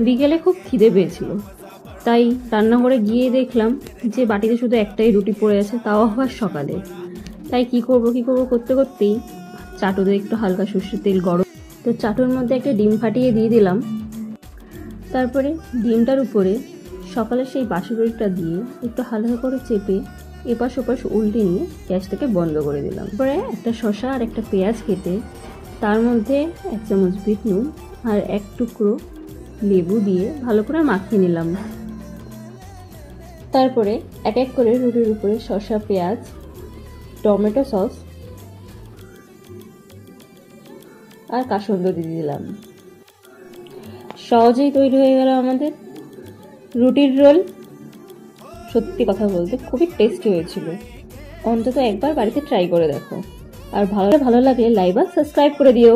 বিকেলে খুব খিদে পেয়েছিল, তাই রান্নাঘরে গিয়ে দেখলাম যে বাটিতে শুধু একটাই রুটি পড়ে আছে, তাও আবার সকালে। তাই কি করব করতে করতেই চাটুতে একটু হালকা সর্ষের তেল গরম, তো চাটুর মধ্যে একটা ডিম ফাটিয়ে দিয়ে দিলাম। তারপরে ডিমটার উপরে সকালে সেই বাসি রুটিটা দিয়ে একটু হালকা করে চেপে এপাশ ওপাশ উল্টে নিয়ে গ্যাসটাকে বন্ধ করে দিলাম। তারপরে একটা শসা আর একটা পেঁয়াজ কেটে তার মধ্যে 1 চামচ বিট নুন আর 1 টুকরো লেবু দিয়ে ভালো করে মাখিয়ে নিলাম। তারপরে এক এক করে রুটির উপরে শসা, পেঁয়াজ, টমেটো সস আর কাসুন্দি দিয়ে দিলাম। সহজেই তৈরি হয়ে গেল আমাদের রুটির রোল। সত্যি কথা বলতে খুবই টেস্টি হয়েছিল, অন্তত একবার বাড়িতে ট্রাই করে দেখো। আর ভালো লাগলে লাইক আর সাবস্ক্রাইব করে দিও।